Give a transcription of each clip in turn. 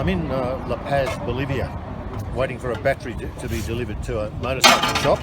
I'm in La Paz, Bolivia, waiting for a battery to be delivered to a motorcycle shop,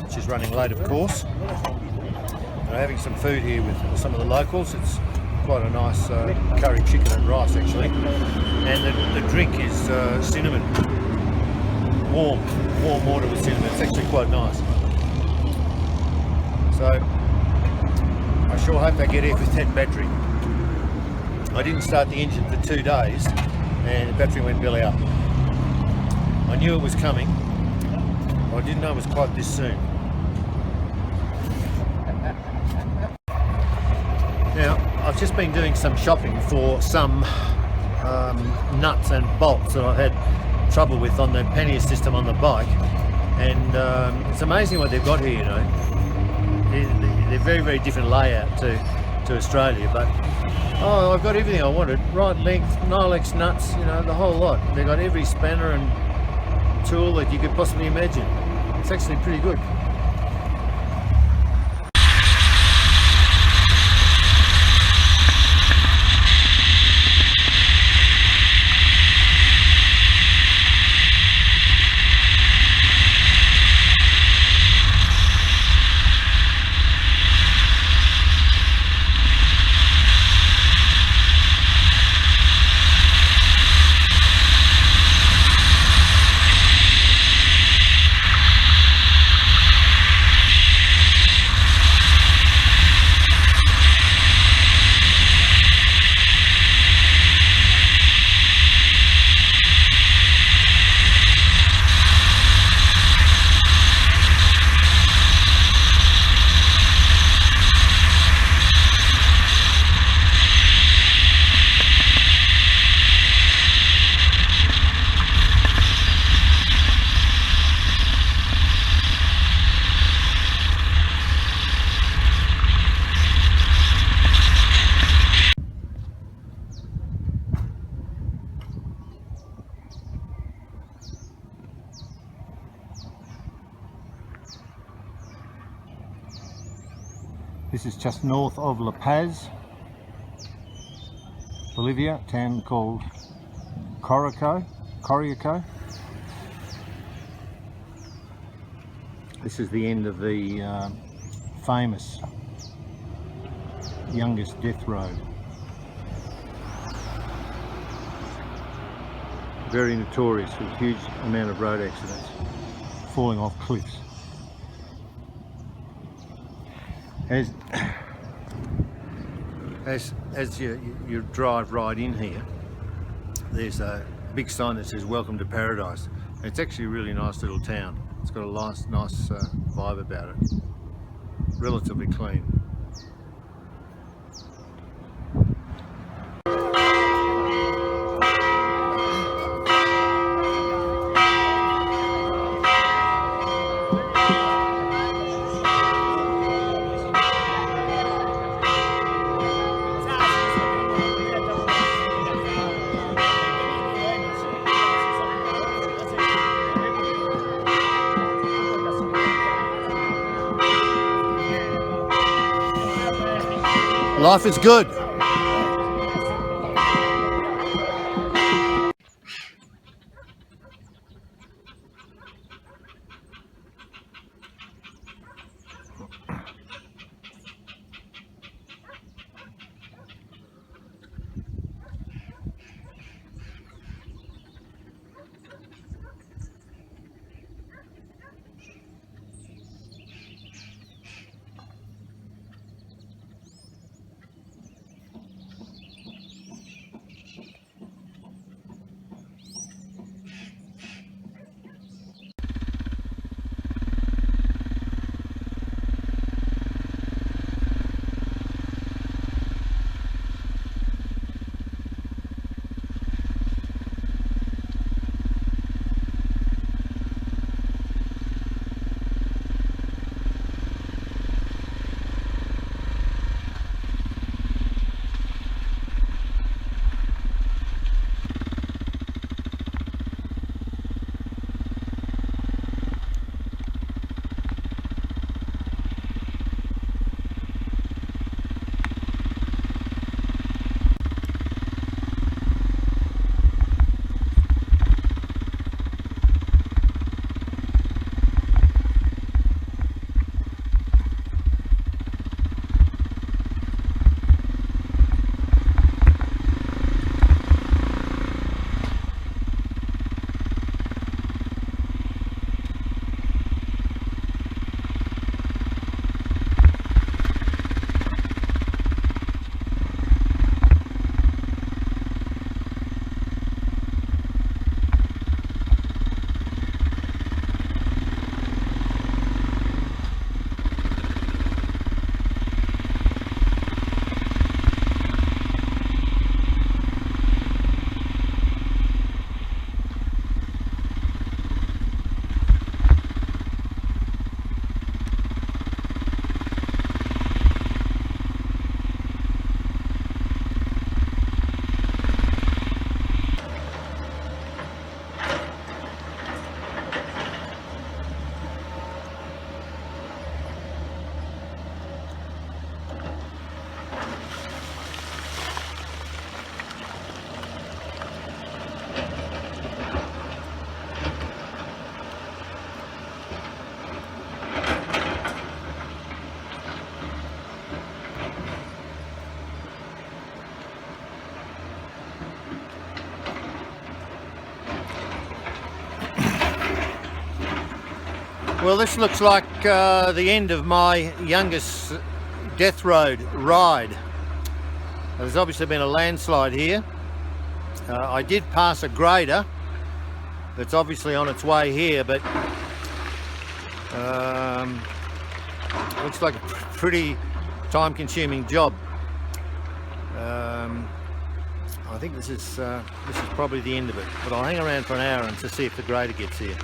which is running late, of course. We're having some food here with some of the locals. It's quite a nice curry chicken and rice, actually. And the drink is cinnamon. Warm water with cinnamon. It's actually quite nice. So I sure hope they get here with that battery. I didn't start the engine for 2 days and the battery went belly up. I knew it was coming. I didn't know it was quite this soon. Now, I've just been doing some shopping for some nuts and bolts that I've had trouble with on the pannier system on the bike, and it's amazing what they've got here, you know. They're very, very different layout to Australia, but I've got everything I wanted. Right length, Nilex nuts, you know, the whole lot. They've got every spanner and tool that you could possibly imagine. It's actually pretty good. This is just north of La Paz, Bolivia, a town called Coriaco. This is the end of the famous Yungas death road. Very notorious with a huge amount of road accidents, falling off cliffs. As you drive right in here, there's a big sign that says "Welcome to Paradise." It's actually a really nice little town. It's got a nice vibe about it. Relatively clean. Life is good. Well, this looks like the end of my Yungas death road ride. There's obviously been a landslide here. I did pass a grader that's obviously on its way here, but looks like a pretty time-consuming job. I think this is probably the end of it, but I'll hang around for an hour and to see if the grader gets here.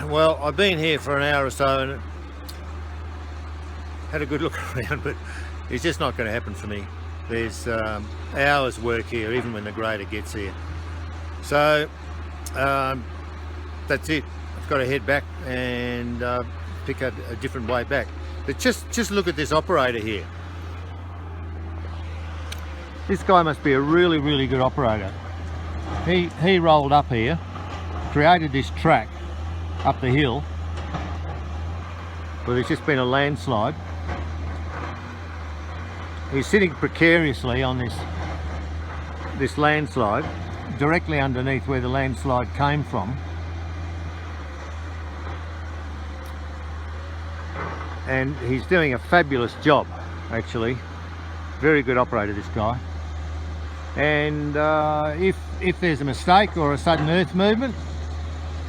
Well, I've been here for an hour or so and had a good look around, but it's just not going to happen for me. There's hours work here, even when the grader gets here. So that's it. I've got to head back and pick a different way back. But just look at this operator here. This guy must be a really, really good operator. He rolled up here, created this track up the hill, but there's just been a landslide. He's sitting precariously on this landslide, directly underneath where the landslide came from. And he's doing a fabulous job, actually. Very good operator, this guy. And if there's a mistake or a sudden earth movement,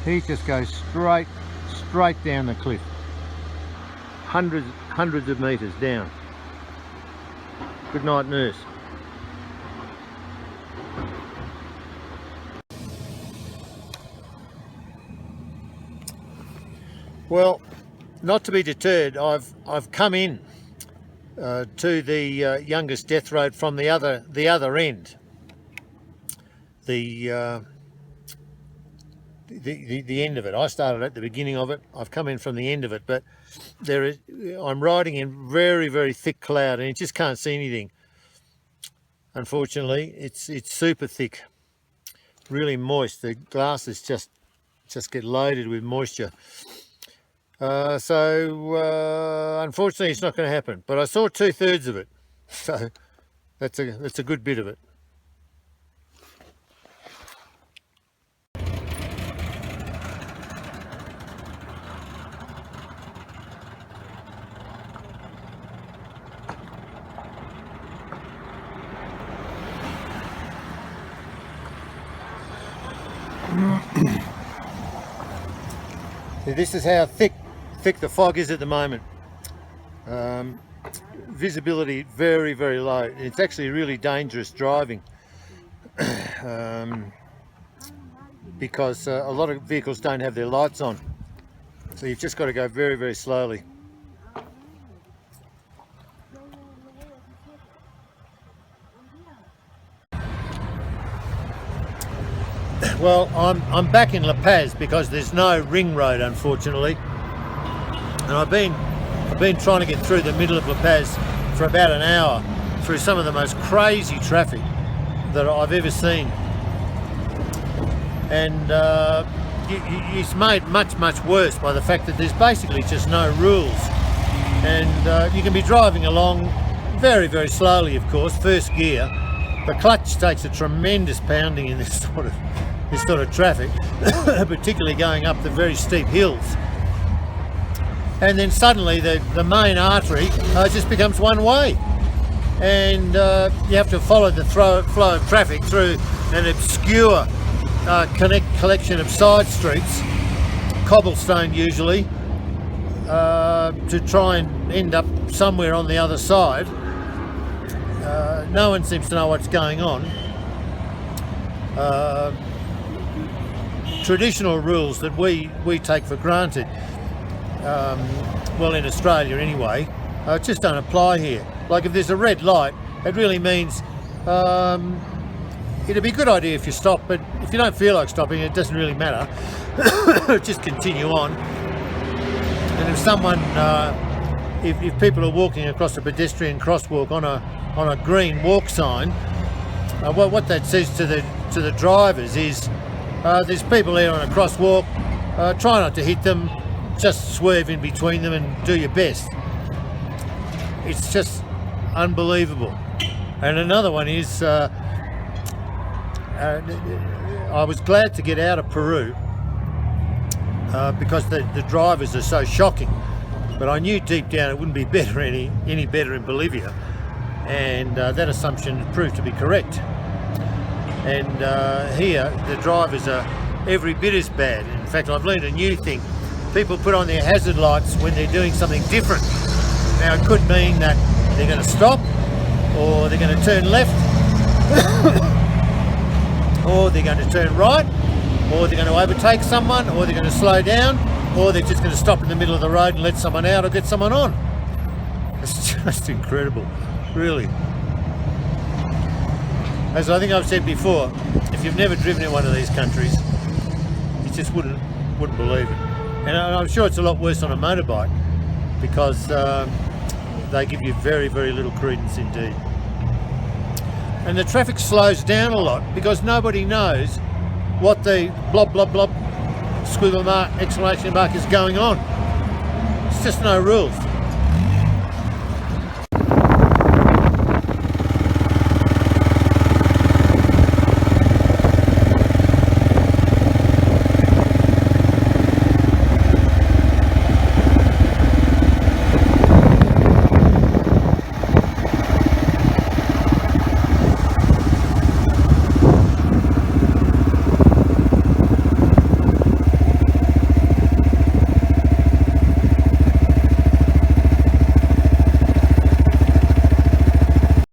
he just goes straight down the cliff, hundreds of meters down. Good night, nurse. Well, not to be deterred, I've come in to the Yungas death road from the other end. The end of it. I started at the beginning of it. I've come in from the end of it, but I'm riding in very, very thick cloud, and you just can't see anything. Unfortunately, it's super thick, really moist. The glasses just get loaded with moisture. So unfortunately, it's not going to happen. But I saw 2/3 of it, so that's a good bit of it. This is how thick the fog is at the moment. Visibility very, very low. It's actually really dangerous driving because a lot of vehicles don't have their lights on, so you've just got to go very, very slowly. Well, I'm back in La Paz because there's no ring road, unfortunately, and I've been trying to get through the middle of La Paz for about an hour through some of the most crazy traffic that I've ever seen, and it's made much worse by the fact that there's basically just no rules, and you can be driving along very, very slowly, of course, first gear. The clutch takes a tremendous pounding in this sort of traffic, particularly going up the very steep hills. And then suddenly the main artery just becomes one way, and you have to follow the flow of traffic through an obscure collection of side streets, cobblestone usually, to try and end up somewhere on the other side. No one seems to know what's going on. Traditional rules that we take for granted, well, in Australia anyway, just don't apply here. Like if there's a red light, it really means it'd be a good idea if you stop, but if you don't feel like stopping, it doesn't really matter. Just continue on. And if someone, if people are walking across a pedestrian crosswalk on a green walk sign, what that says to the drivers is there's people here on a crosswalk, try not to hit them, just swerve in between them and do your best. It's just unbelievable. And another one is, I was glad to get out of Peru because the drivers are so shocking. But I knew deep down it wouldn't be better any better in Bolivia, and that assumption proved to be correct. And here the drivers are every bit as bad. In fact, I've learned a new thing. People put on their hazard lights when they're doing something different. Now it could mean that they're going to stop, or they're going to turn left, or they're going to turn right, or they're going to overtake someone, or they're going to slow down, or they're just going to stop in the middle of the road and let someone out or get someone on. It's just incredible, really. As I think I've said before, if you've never driven in one of these countries, you just wouldn't believe it. And I'm sure it's a lot worse on a motorbike, because they give you very, very little credence indeed. And the traffic slows down a lot because nobody knows what the blob, blob, blob, squiggle mark, exclamation mark is going on. It's just no rules.